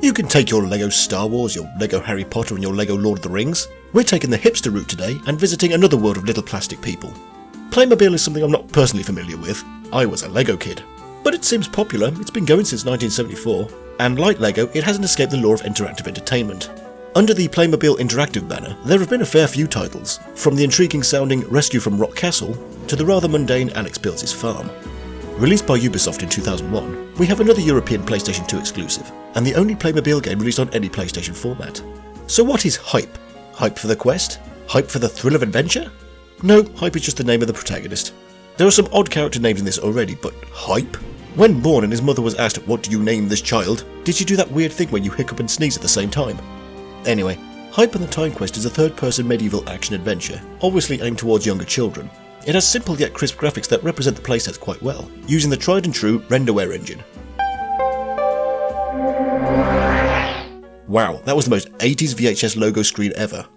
You can take your LEGO Star Wars, your LEGO Harry Potter and your LEGO Lord of the Rings. We're taking the hipster route today and visiting another world of little plastic people. Playmobil is something I'm not personally familiar with. I was a LEGO kid. But it seems popular, it's been going since 1974, and like LEGO, it hasn't escaped the law of interactive entertainment. Under the Playmobil Interactive banner, there have been a fair few titles, from the intriguing sounding Rescue from Rock Castle to the rather mundane Alex Builds His Farm. Released by Ubisoft in 2001, we have another European PlayStation 2 exclusive, and the only Playmobil game released on any PlayStation format. So what is hype? Hype for the quest? Hype for the thrill of adventure? No, hype is just the name of the protagonist. There are some odd character names in this already, but hype? When born and his mother was asked, "What do you name this child?" did she do that weird thing where you hiccup and sneeze at the same time? Anyway, Hype and the Time Quest is a third-person medieval action-adventure, obviously aimed towards younger children. It has simple yet crisp graphics that represent the playsets quite well, using the tried-and-true renderware engine. Wow, that was the most 80s VHS logo screen ever.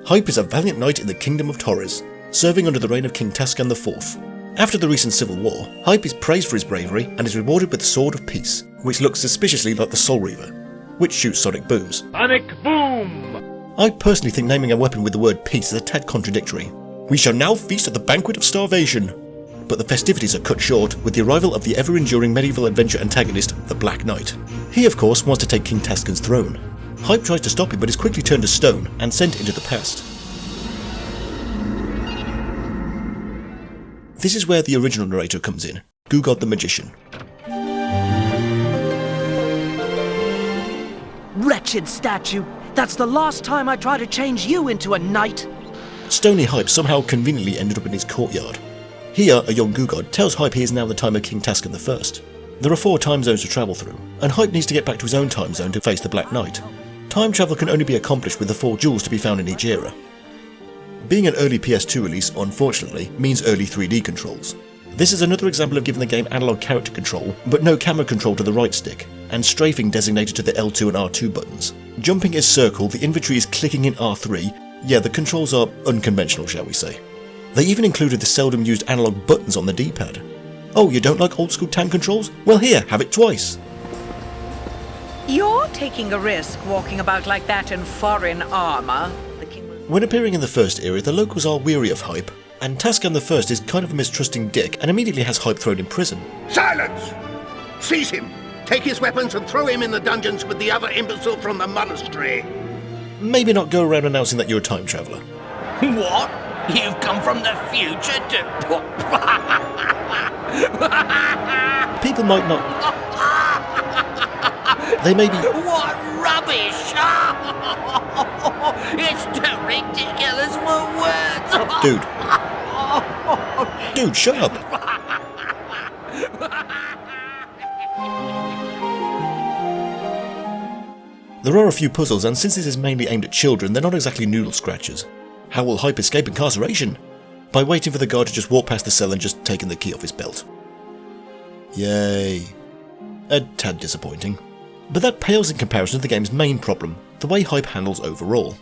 Hype is a valiant knight in the Kingdom of Torres, serving under the reign of King Tascan IV. After the recent civil war, Hype is praised for his bravery and is rewarded with the Sword of Peace, which looks suspiciously like the Soul Reaver, which shoots sonic booms. Sonic boom! I personally think naming a weapon with the word peace is a tad contradictory. We shall now feast at the banquet of starvation. But the festivities are cut short with the arrival of the ever-enduring medieval adventure antagonist, the Black Knight. He of course wants to take King Tascan's throne. Hype tries to stop him but is quickly turned to stone and sent into the past. This is where the original narrator comes in, Gugod the Magician. Wretched statue! That's the last time I try to change you into a knight! Stony Hype somehow conveniently ended up in his courtyard. Here, a young Gugod tells Hype he is now the time of King Tascan I. There are 4 time zones to travel through, and Hype needs to get back to his own time zone to face the Black Knight. Time travel can only be accomplished with the 4 jewels to be found in each era. Being an early PS2 release, unfortunately, means early 3D controls. This is another example of giving the game analog character control, but no camera control to the right stick, and strafing designated to the L2 and R2 buttons. Jumping is circle, the inventory is clicking in R3, yeah, the controls are unconventional, shall we say. They even included the seldom used analog buttons on the D-pad. Oh, you don't like old school tank controls? Well here, have it twice. You're taking a risk walking about like that in foreign armour. When appearing in the first era, the locals are weary of Hype, and Tascan I is kind of a mistrusting dick and immediately has Hype thrown in prison. Silence! Seize him! Take his weapons and throw him in the dungeons with the other imbecile from the monastery! Maybe not go around announcing that you're a time traveller. What? You've come from the future to... People might not... They may be... What rubbish! It's too ridiculous for words! Dude, shut up! There are a few puzzles, and since this is mainly aimed at children, they're not exactly noodle scratchers. How will Hype escape incarceration? By waiting for the guard to just walk past the cell and just taking the key off his belt. Yay. A tad disappointing. But that pales in comparison to the game's main problem, the way Hype handles overall.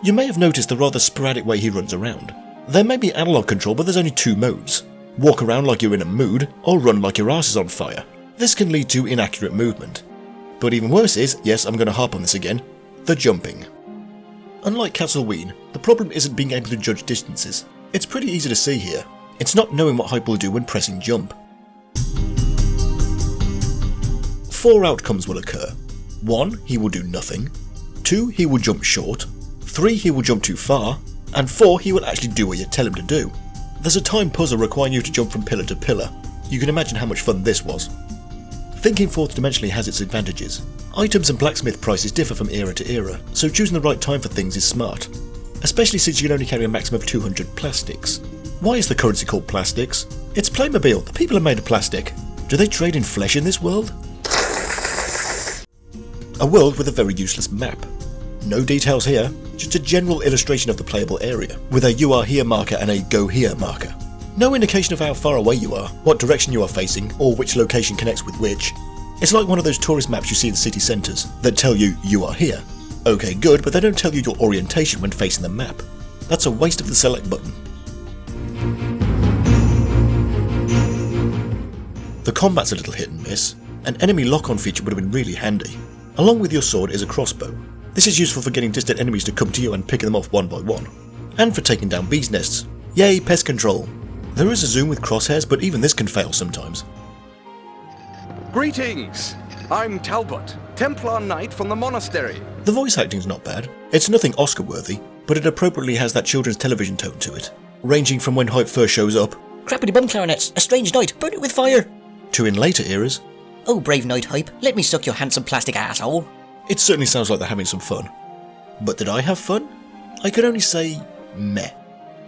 You may have noticed the rather sporadic way he runs around. There may be analog control, but there's only 2 modes. Walk around like you're in a mood, or run like your arse is on fire. This can lead to inaccurate movement. But even worse is, yes, I'm going to harp on this again, the jumping. Unlike Castleween, the problem isn't being able to judge distances. It's pretty easy to see here. It's not knowing what Hype will do when pressing jump. 4 outcomes will occur. 1. He will do nothing. 2. He will jump short. 3. He will jump too far. And 4. He will actually do what you tell him to do. There's a time puzzle requiring you to jump from pillar to pillar. You can imagine how much fun this was. Thinking fourth dimensionally has its advantages. Items and blacksmith prices differ from era to era, so choosing the right time for things is smart. Especially since you can only carry a maximum of 200 plastics. Why is the currency called plastics? It's Playmobil, the people are made of plastic. Do they trade in flesh in this world? A world with a very useless map. No details here, just a general illustration of the playable area, with a "you are here" marker and a "go here" marker. No indication of how far away you are, what direction you are facing, or which location connects with which. It's like one of those tourist maps you see in city centres that tell you "you are here." Okay, good, but they don't tell you your orientation when facing the map. That's a waste of the select button. The combat's a little hit and miss. An enemy lock-on feature would have been really handy. Along with your sword is a crossbow. This is useful for getting distant enemies to come to you and picking them off one by one. And for taking down bees' nests. Yay, pest control. There is a zoom with crosshairs, but even this can fail sometimes. Greetings! I'm Talbot, Templar Knight from the monastery. The voice acting's not bad. It's nothing Oscar-worthy, but it appropriately has that children's television tone to it, ranging from when Hype first shows up, "Crappity bum clarinets, a strange night, burn it with fire!" to in later eras, "Oh, brave knight Hype, let me suck your handsome plastic asshole." It certainly sounds like they're having some fun. But did I have fun? I could only say, meh.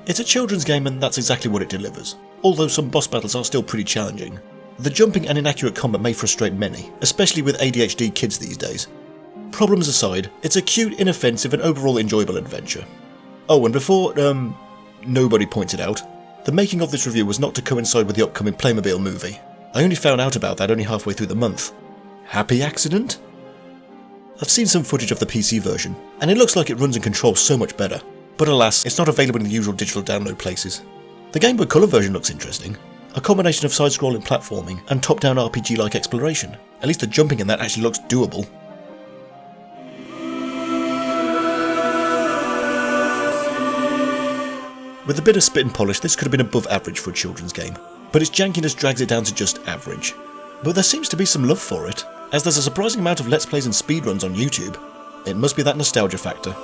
It's a children's game and that's exactly what it delivers, although some boss battles are still pretty challenging. The jumping and inaccurate combat may frustrate many, especially with ADHD kids these days. Problems aside, it's a cute, inoffensive and overall enjoyable adventure. Oh, and before, nobody points it out, the making of this review was not to coincide with the upcoming Playmobil movie. I only found out about that only halfway through the month. Happy accident? I've seen some footage of the PC version, and it looks like it runs and controls so much better. But alas, it's not available in the usual digital download places. The Game Boy Color version looks interesting. A combination of side-scrolling platforming and top-down RPG-like exploration. At least the jumping in that actually looks doable. With a bit of spit and polish, this could have been above average for a children's game, but its jankiness drags it down to just average. But there seems to be some love for it, as there's a surprising amount of Let's Plays and speedruns on YouTube. It must be that nostalgia factor.